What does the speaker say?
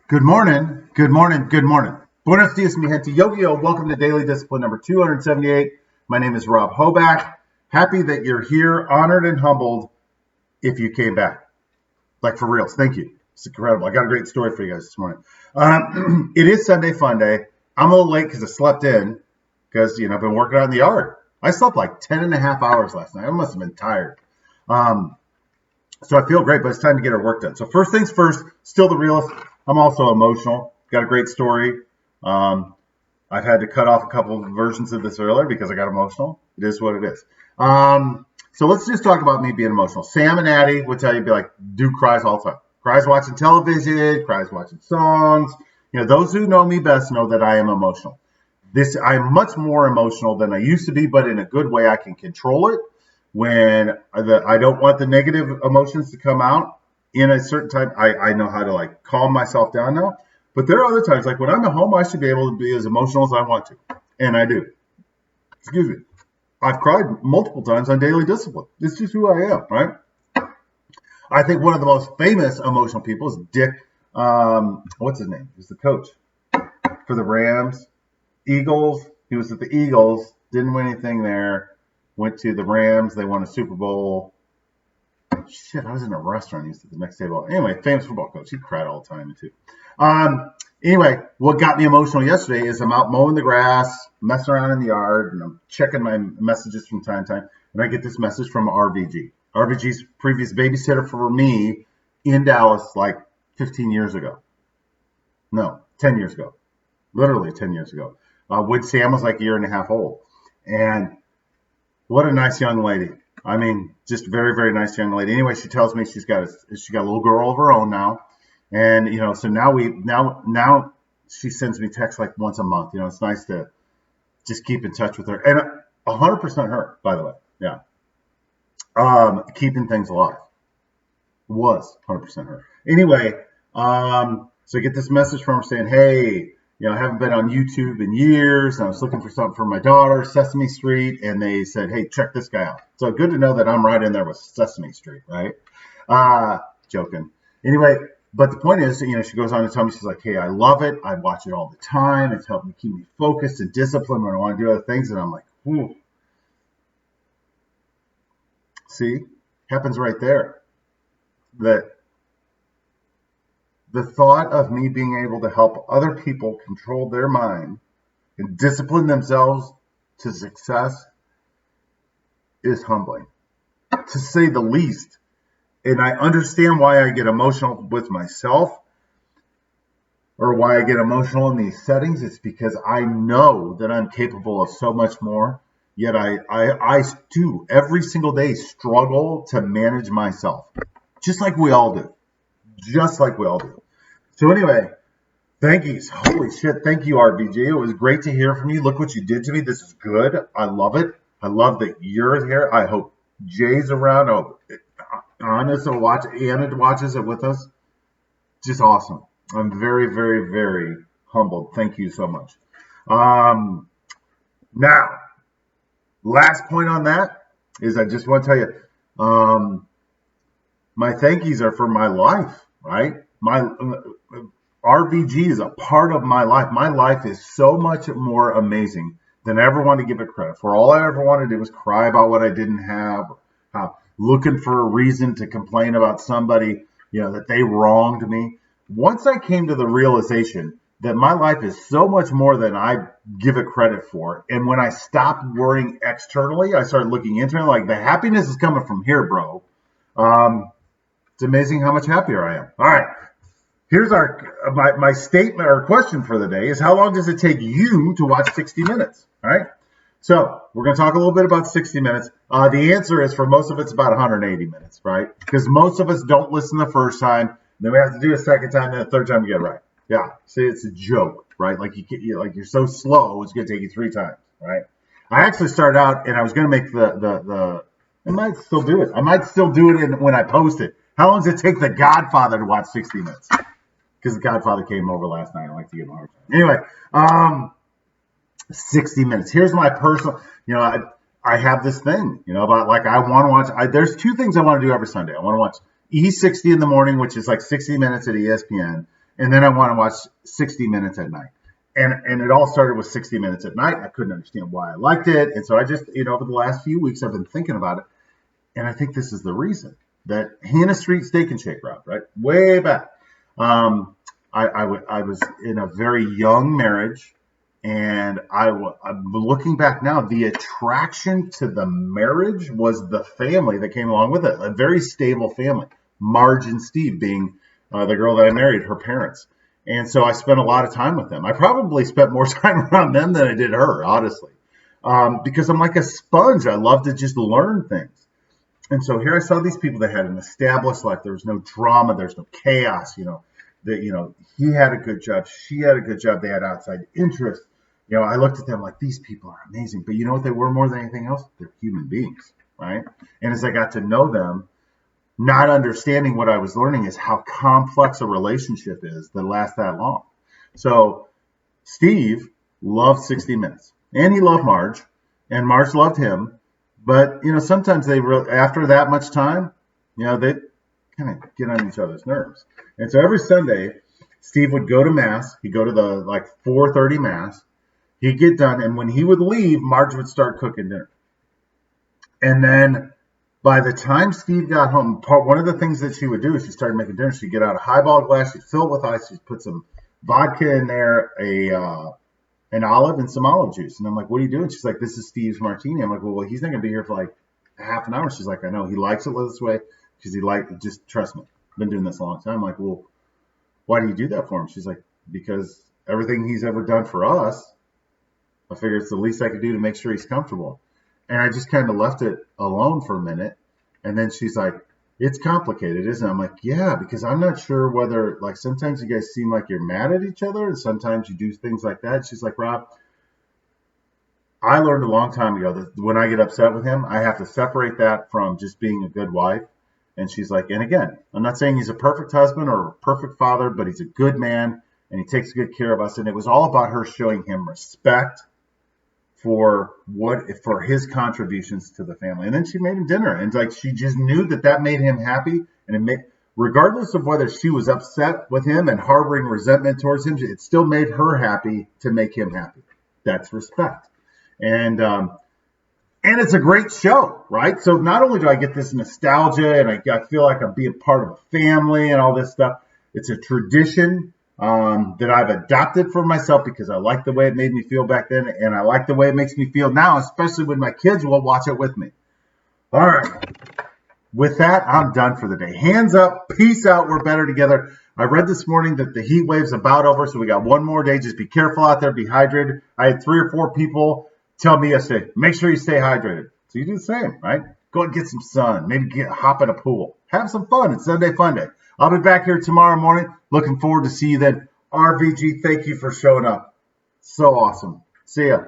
Good morning, good morning, good morning. Buenos dias, mi gente. Yo. Welcome to Daily Discipline number 278. My name is Rob Hoback. Happy that you're here, honored and humbled if you came back. Like for reals. Thank you. It's incredible. I got a great story for you guys this morning. It is Sunday Fun Day. I'm a little late because I slept in because, I've been working out in the yard. I slept like 10 and a half hours last night. I must have been tired. So I feel great, but it's time to get our work done. So first things first, still the realist. I'm also emotional. Got a great story. I've had to cut off a couple of versions of this earlier because I got emotional. It is what it is. So let's just talk about me being emotional. Sam and Addie would tell you, be like, dude cries all the time. Cries watching television, cries watching songs. Those who know me best know that I am emotional. I'm much more emotional than I used to be, but in a good way. I can control it. When I don't want the negative emotions to come out in a certain time, I know how to calm myself down now. But there are other times, like when I'm at home, I should be able to be as emotional as I want to. And I do. Excuse me. I've cried multiple times on Daily Discipline. It's just who I am, right? I think one of the most famous emotional people is Dick, what's his name? He's the coach for the Rams. Eagles. He was at the Eagles. Didn't win anything there. Went to the Rams. They won a Super Bowl. Shit, I was in a restaurant. He's at the next table. Anyway, famous football coach. He cried all the time, too. Anyway, what got me emotional yesterday is I'm out mowing the grass, messing around in the yard, and I'm checking my messages from time to time. And I get this message from RVG. RVG's previous babysitter for me in Dallas like 15 years ago. No, 10 years ago. Literally 10 years ago. When Sam was like a year and a half old. And what a nice young lady. I mean, just very, very nice young lady. Anyway, she tells me she got a little girl of her own now. And, so now she sends me texts like once a month. It's nice to just keep in touch with her. And 100% her, by the way. Yeah. Keeping things alive. Was 100% her. Anyway, so I get this message from her saying, hey, I haven't been on YouTube in years. And I was looking for something for my daughter, Sesame Street. And they said, hey, check this guy out. So good to know that I'm right in there with Sesame Street, right? Joking. Anyway, but the point is, she goes on to tell me, she's like, hey, I love it. I watch it all the time. It's helped me keep me focused and disciplined when I want to do other things. And I'm like, whew. See, happens right there. That the thought of me being able to help other people control their mind and discipline themselves to success is humbling, to say the least. And I understand why I get emotional with myself or why I get emotional in these settings. It's because I know that I'm capable of so much more. Yet I do every single day struggle to manage myself, just like we all do. Just like we all do. So anyway, thank yous. Holy shit. Thank you, RBG. It was great to hear from you. Look what you did to me. This is good. I love it. I love that you're here. I hope Jay's around. Oh, Anna's to watch. Anna watches it with us. Just awesome. I'm very, very, very humbled. Thank you so much. Now, last point on that is I just want to tell you, my thank yous are for my life, right? My RVG is a part of my life. My life is so much more amazing than I ever want to give it credit for. All I ever wanted to do was cry about what I didn't have, looking for a reason to complain about somebody, that they wronged me. Once I came to the realization that my life is so much more than I give it credit for, and when I stopped worrying externally, I started looking internally, like the happiness is coming from here, bro. It's amazing how much happier I am. All right. Here's my statement or question for the day is how long does it take you to watch 60 Minutes? All right. So we're going to talk a little bit about 60 Minutes. The answer is for most of it's about 180 minutes, right? Because most of us don't listen the first time. Then we have to do a second time, then a third time we get it right. Yeah. See, it's a joke, right? Like you're so slow, it's going to take you 3 times, right? I actually started out and I was going to make I might still do it. I might still do it when I post it. How long does it take The Godfather to watch 60 Minutes? Because The Godfather came over last night. I like to give him a hard time. Anyway, 60 Minutes. Here's my personal, I have this thing, about I want to watch, there's 2 things I want to do every Sunday. I want to watch E60 in the morning, which is like 60 Minutes at ESPN. and then I want to watch 60 Minutes at night. And it all started with 60 Minutes at night. I couldn't understand why I liked it. And so I just, over the last few weeks, I've been thinking about it. And I think this is the reason that Hannah Street Steak and Shake, Rob, right? Way back. I was in a very young marriage. And I'm looking back now, the attraction to the marriage was the family that came along with it. A very stable family. Marge and Steve being the girl that I married, her parents. And so I spent a lot of time with them. I probably spent more time around them than I did her, honestly, because I'm like a sponge. I love to just learn things. And so here I saw these people that had an established life. There was no drama. There's no chaos. He had a good job. She had a good job. They had outside interests. I looked at them like, these people are amazing. But you know what they were more than anything else? They're human beings, right? And as I got to know them, not understanding what I was learning is how complex a relationship is that lasts that long. So Steve loved 60 Minutes, and he loved Marge, and Marge loved him. But, sometimes after that much time, they kind of get on each other's nerves. And so every Sunday, Steve would go to Mass. He'd go to the 4:30 Mass. He'd get done, and when he would leave, Marge would start cooking dinner. And then by the time Steve got home, one of the things that she would do is she started making dinner. She'd get out a highball glass, she'd fill it with ice, she'd put some vodka in there, an olive, and some olive juice. And I'm like, what are you doing? She's like, this is Steve's martini. I'm like, well, he's not going to be here for half an hour. She's like, I know. He likes it this way because just trust me. I've been doing this a long time. I'm like, well, why do you do that for him? She's like, because everything he's ever done for us, I figured it's the least I could do to make sure he's comfortable. And I just kind of left it alone for a minute. And then she's like, it's complicated, isn't it? I'm like, yeah, because I'm not sure whether, sometimes you guys seem like you're mad at each other, and sometimes you do things like that. She's like, Rob, I learned a long time ago that when I get upset with him, I have to separate that from just being a good wife. And she's like, and again, I'm not saying he's a perfect husband or a perfect father, but he's a good man, and he takes good care of us. And it was all about her showing him respect for his contributions to the family. And then she made him dinner, and she just knew that made him happy, and regardless of whether she was upset with him and harboring resentment towards him, it still made her happy to make him happy. That's respect. And it's a great show, right? So not only do I get this nostalgia and I feel like I'm being part of a family and all this stuff, it's a tradition that I've adopted for myself because I like the way it made me feel back then, and I like the way it makes me feel now, especially when my kids will watch it with me. All right. With that, I'm done for the day. Hands up. Peace out. We're better together. I read this morning that the heat wave's about over, so we got one more day. Just be careful out there. Be hydrated. I had 3 or 4 people tell me yesterday, make sure you stay hydrated. So you do the same, right? Go and get some sun. Maybe hop in a pool. Have some fun. It's Sunday Fun Day. I'll be back here tomorrow morning. Looking forward to see you then. RVG, thank you for showing up. So awesome. See ya.